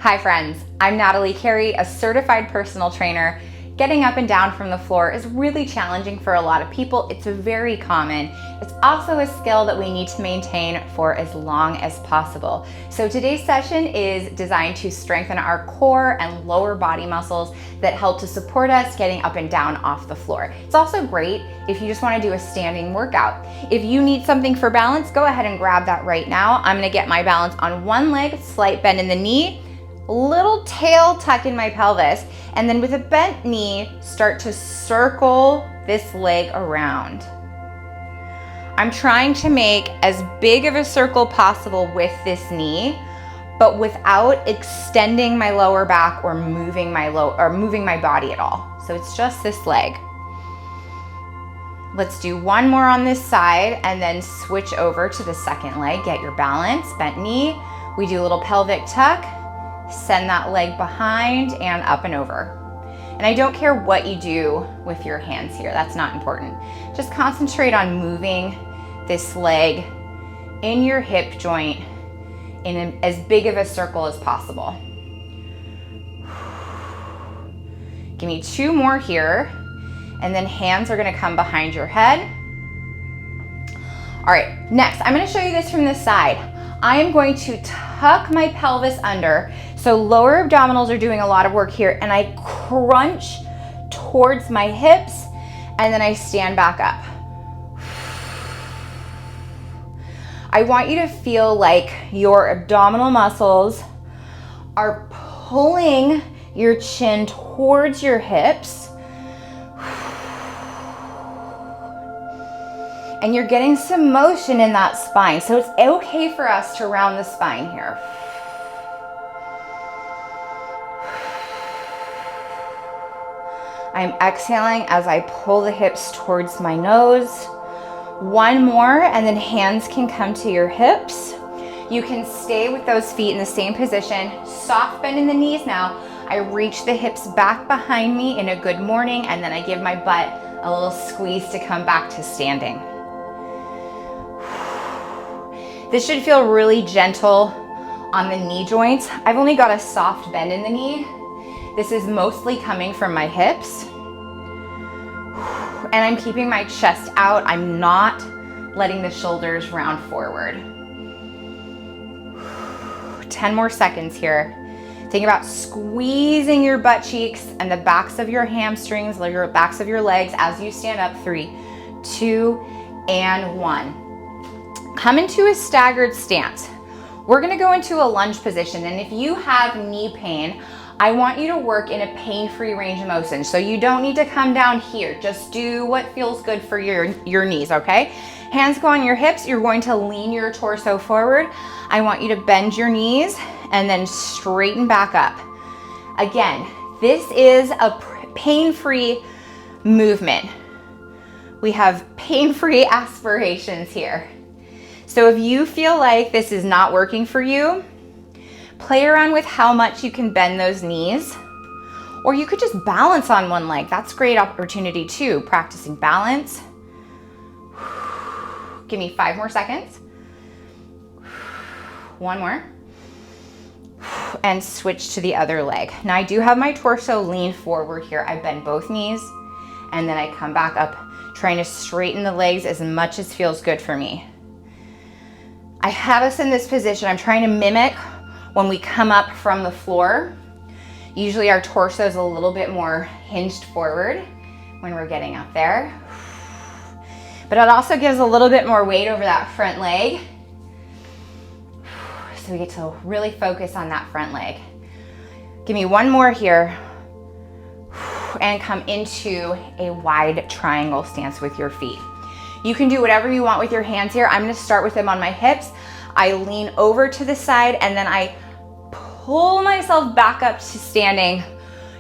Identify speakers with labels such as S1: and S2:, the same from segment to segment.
S1: Hi friends, I'm Natalie Carey, a certified personal trainer. Getting up and down from the floor is really challenging for a lot of people. It's very common. It's also a skill that we need to maintain for as long as possible. So today's session is designed to strengthen our core and lower body muscles that help to support us getting up and down off the floor. It's also great if you just want to do a standing workout. If you need something for balance, go ahead and grab that right now. I'm going to get my balance on one leg, slight bend in the knee, little tail tuck in my pelvis, and then with a bent knee, start to circle this leg around. I'm trying to make as big of a circle possible with this knee, but without extending my lower back or moving my body at all. So it's just this leg. Let's do one more on this side and then switch over to the second leg. Get your balance, bent knee. We do a little pelvic tuck. Send that leg behind and up and over. And I don't care what you do with your hands here, that's not important. Just concentrate on moving this leg in your hip joint in as big of a circle as possible. Give me two more here, and then hands are gonna come behind your head. All right, next, I'm gonna show you this from this side. I am going to tuck my pelvis under. So lower abdominals are doing a lot of work here, and I crunch towards my hips, and then I stand back up. I want you to feel like your abdominal muscles are pulling your chin towards your hips, and you're getting some motion in that spine. So it's okay for us to round the spine here. I'm exhaling as I pull the hips towards my nose. One more, and then hands can come to your hips. You can stay with those feet in the same position. Soft bend in the knees now. I reach the hips back behind me in a good morning, and then I give my butt a little squeeze to come back to standing. This should feel really gentle on the knee joints. I've only got a soft bend in the knee. This is mostly coming from my hips. And I'm keeping my chest out. I'm not letting the shoulders round forward. 10 more seconds here. Think about squeezing your butt cheeks and the backs of your hamstrings, your backs of your legs as you stand up. 3, 2, and 1. Come into a staggered stance. We're gonna go into a lunge position, and if you have knee pain, I want you to work in a pain-free range of motion. So you don't need to come down here. Just do what feels good for your knees, okay? Hands go on your hips. You're going to lean your torso forward. I want you to bend your knees and then straighten back up. Again, this is a pain-free movement. We have pain-free aspirations here. So if you feel like this is not working for you, play around with how much you can bend those knees, or you could just balance on one leg. That's a great opportunity too, practicing balance. Give me 5 more seconds. One more. And switch to the other leg. Now I do have my torso leaned forward here. I bend both knees, and then I come back up, trying to straighten the legs as much as feels good for me. I have us in this position. I'm trying to mimic when we come up from the floor. Usually our torso is a little bit more hinged forward when we're getting up there. But it also gives a little bit more weight over that front leg. So we get to really focus on that front leg. Give me one more here. And come into a wide triangle stance with your feet. You can do whatever you want with your hands here. I'm gonna start with them on my hips. I lean over to the side, and then I pull myself back up to standing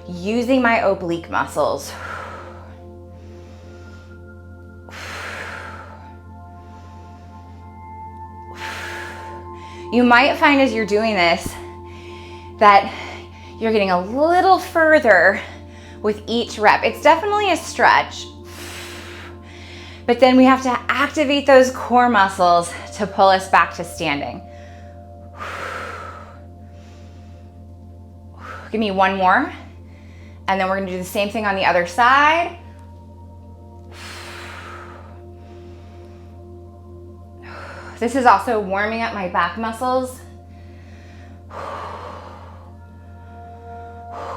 S1: using my oblique muscles. You might find as you're doing this that you're getting a little further with each rep. It's definitely a stretch, but then we have to activate those core muscles to pull us back to standing. Give me one more. And then we're gonna do the same thing on the other side. This is also warming up my back muscles.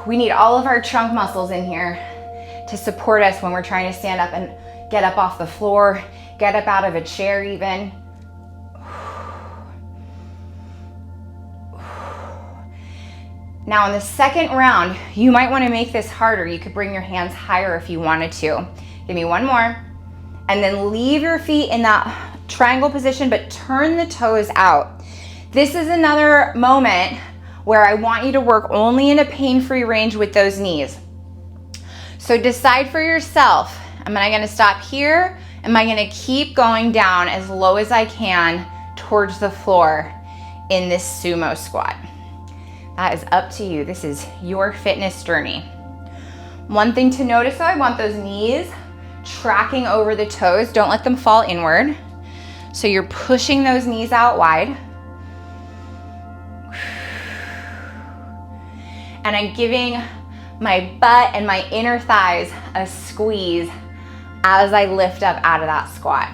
S1: We need all of our trunk muscles in here to support us when we're trying to stand up and get up off the floor, get up out of a chair even. Now in the second round, you might want to make this harder. You could bring your hands higher if you wanted to. Give me one more. And then leave your feet in that triangle position, but turn the toes out. This is another moment where I want you to work only in a pain-free range with those knees. So decide for yourself, am I gonna stop here? Am I gonna keep going down as low as I can towards the floor in this sumo squat? That is up to you. This is your fitness journey. One thing to notice though, I want those knees tracking over the toes. Don't let them fall inward. So you're pushing those knees out wide. And I'm giving my butt and my inner thighs a squeeze as I lift up out of that squat.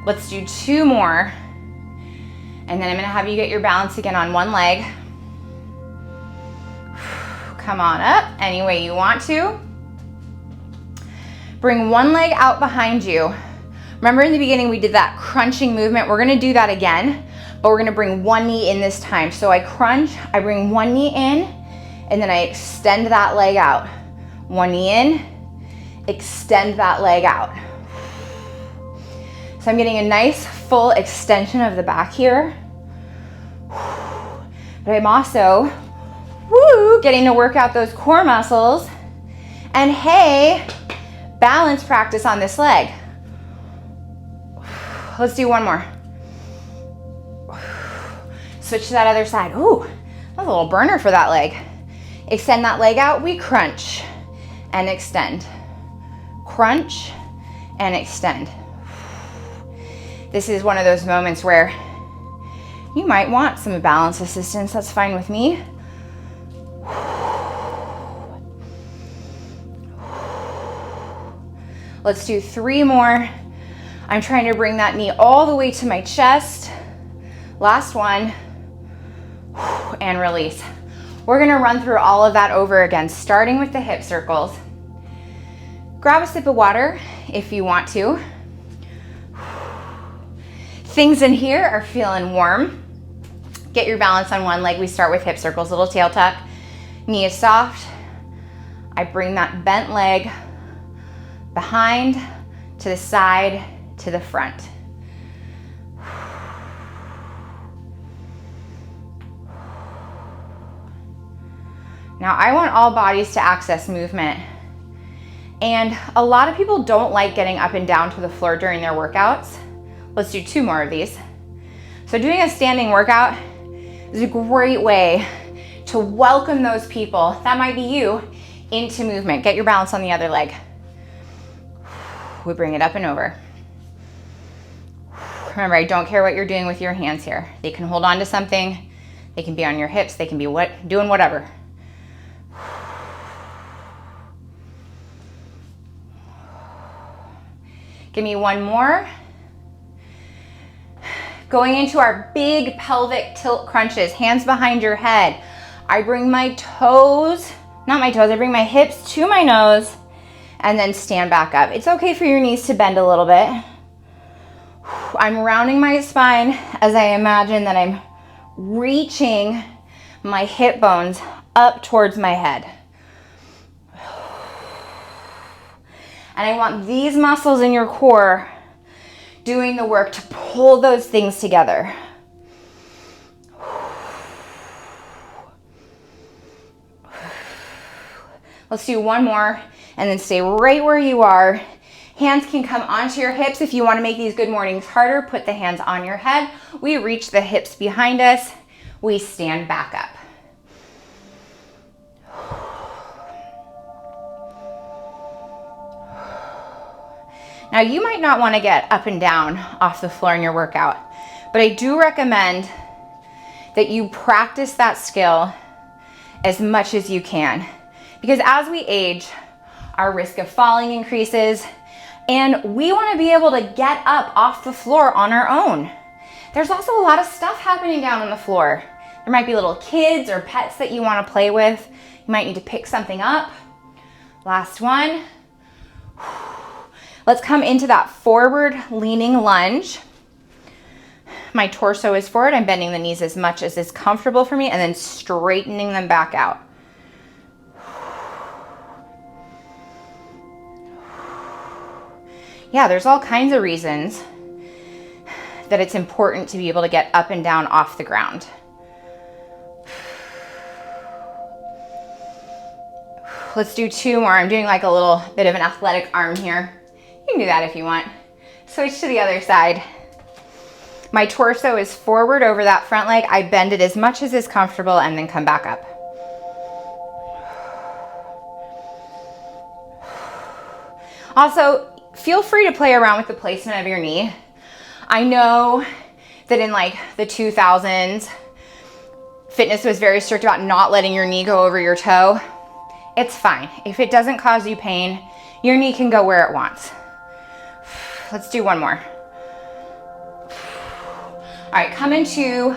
S1: Let's do two more. And then I'm gonna have you get your balance again on one leg. Come on up any way you want to. Bring one leg out behind you. Remember in the beginning we did that crunching movement. We're gonna do that again, but we're gonna bring one knee in this time. So I crunch, I bring one knee in, and then I extend that leg out. One knee in, extend that leg out. So I'm getting a nice full extension of the back here. But I'm also, getting to work out those core muscles. And hey, balance practice on this leg. Let's do one more. Switch to that other side. Ooh, that's a little burner for that leg. Extend that leg out, we crunch and extend. Crunch and extend. This is one of those moments where you might want some balance assistance. That's fine with me. Let's do three more. I'm trying to bring that knee all the way to my chest. Last one, and release. We're gonna run through all of that over again, starting with the hip circles. Grab a sip of water if you want to. Things in here are feeling warm. Get your balance on one leg. We start with hip circles, little tail tuck. Knee is soft. I bring that bent leg behind, to the side, to the front. Now I want all bodies to access movement. And a lot of people don't like getting up and down to the floor during their workouts. Let's do two more of these. So doing a standing workout is a great way to welcome those people, that might be you, into movement. Get your balance on the other leg. We bring it up and over. Remember, I don't care what you're doing with your hands here. They can hold on to something, they can be on your hips, they can be doing whatever. Give me one more. Going into our big pelvic tilt crunches, hands behind your head. I bring my toes, I bring my hips to my nose and then stand back up. It's okay for your knees to bend a little bit. I'm rounding my spine as I imagine that I'm reaching my hip bones up towards my head. And I want these muscles in your core doing the work to pull those things together. Let's do one more and then stay right where you are. Hands can come onto your hips. If you want to make these good mornings harder, put the hands on your head. We reach the hips behind us. We stand back up. Now you might not want to get up and down off the floor in your workout, but I do recommend that you practice that skill as much as you can. Because as we age, our risk of falling increases, and we want to be able to get up off the floor on our own. There's also a lot of stuff happening down on the floor. There might be little kids or pets that you want to play with. You might need to pick something up. Last one. Let's come into that forward leaning lunge. My torso is forward. I'm bending the knees as much as is comfortable for me and then straightening them back out. Yeah, there's all kinds of reasons that it's important to be able to get up and down off the ground. Let's do 2 more. I'm doing like a little bit of an athletic arm here. You can do that if you want. Switch to the other side. My torso is forward over that front leg. I bend it as much as is comfortable and then come back up. Also, feel free to play around with the placement of your knee. I know that in like the 2000s, fitness was very strict about not letting your knee go over your toe. It's fine. If it doesn't cause you pain, your knee can go where it wants. Let's do 1 more. All right, come into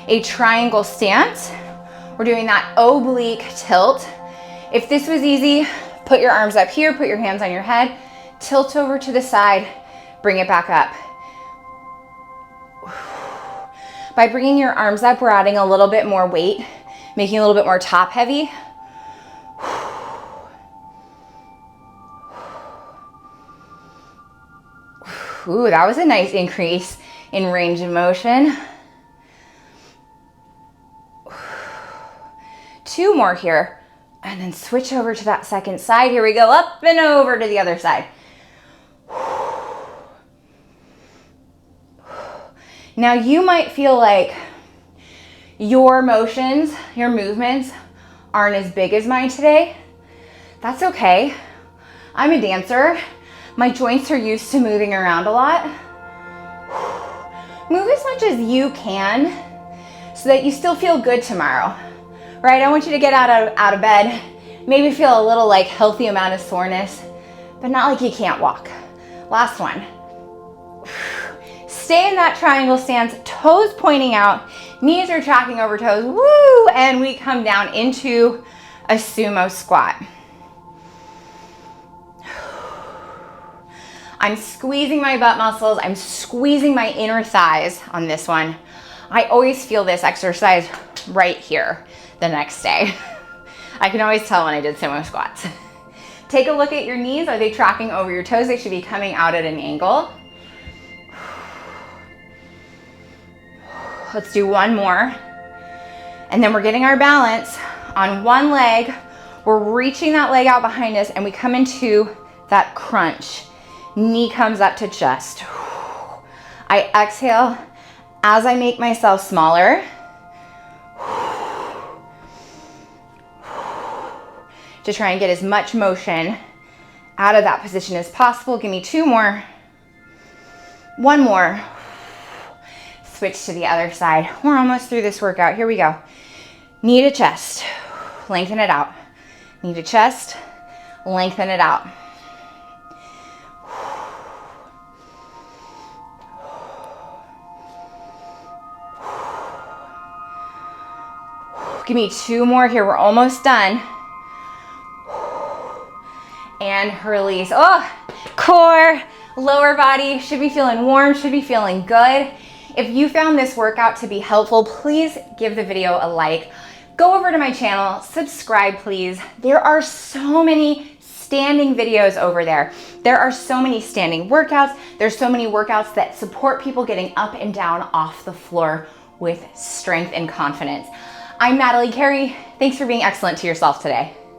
S1: a triangle stance. We're doing that oblique tilt. If this was easy, put your arms up here, put your hands on your head, tilt over to the side, bring it back up. By bringing your arms up, we're adding a little bit more weight, making it a little bit more top heavy. Ooh, that was a nice increase in range of motion. 2 more here, and then switch over to that second side. Here we go, up and over to the other side. Now you might feel like your motions, your movements aren't as big as mine today. That's okay. I'm a dancer. My joints are used to moving around a lot. Move as much as you can so that you still feel good tomorrow, right? I want you to get out of bed, maybe feel a little like healthy amount of soreness, but not like you can't walk. Last one. Stay in that triangle stance, toes pointing out, knees are tracking over toes, woo, and we come down into a sumo squat. I'm squeezing my butt muscles, I'm squeezing my inner thighs on this one. I always feel this exercise right here the next day. I can always tell when I did sumo squats. Take a look at your knees. Are they tracking over your toes? They should be coming out at an angle. Let's do 1 more. And then we're getting our balance on one leg. We're reaching that leg out behind us and we come into that crunch. Knee comes up to chest. I exhale as I make myself smaller. To try and get as much motion out of that position as possible. Give me 2 more. 1 more. Switch to the other side. We're almost through this workout. Here we go. Knee to chest. Lengthen it out. Knee to chest. Lengthen it out. Give me 2 more here. We're almost done. And release. Oh, core, lower body should be feeling warm, should be feeling good. If you found this workout to be helpful, please give the video a like. Go over to my channel, subscribe please. There are so many standing videos over there. There are so many standing workouts. There's so many workouts that support people getting up and down off the floor with strength and confidence. I'm Natalie Carey. Thanks for being excellent to yourself today.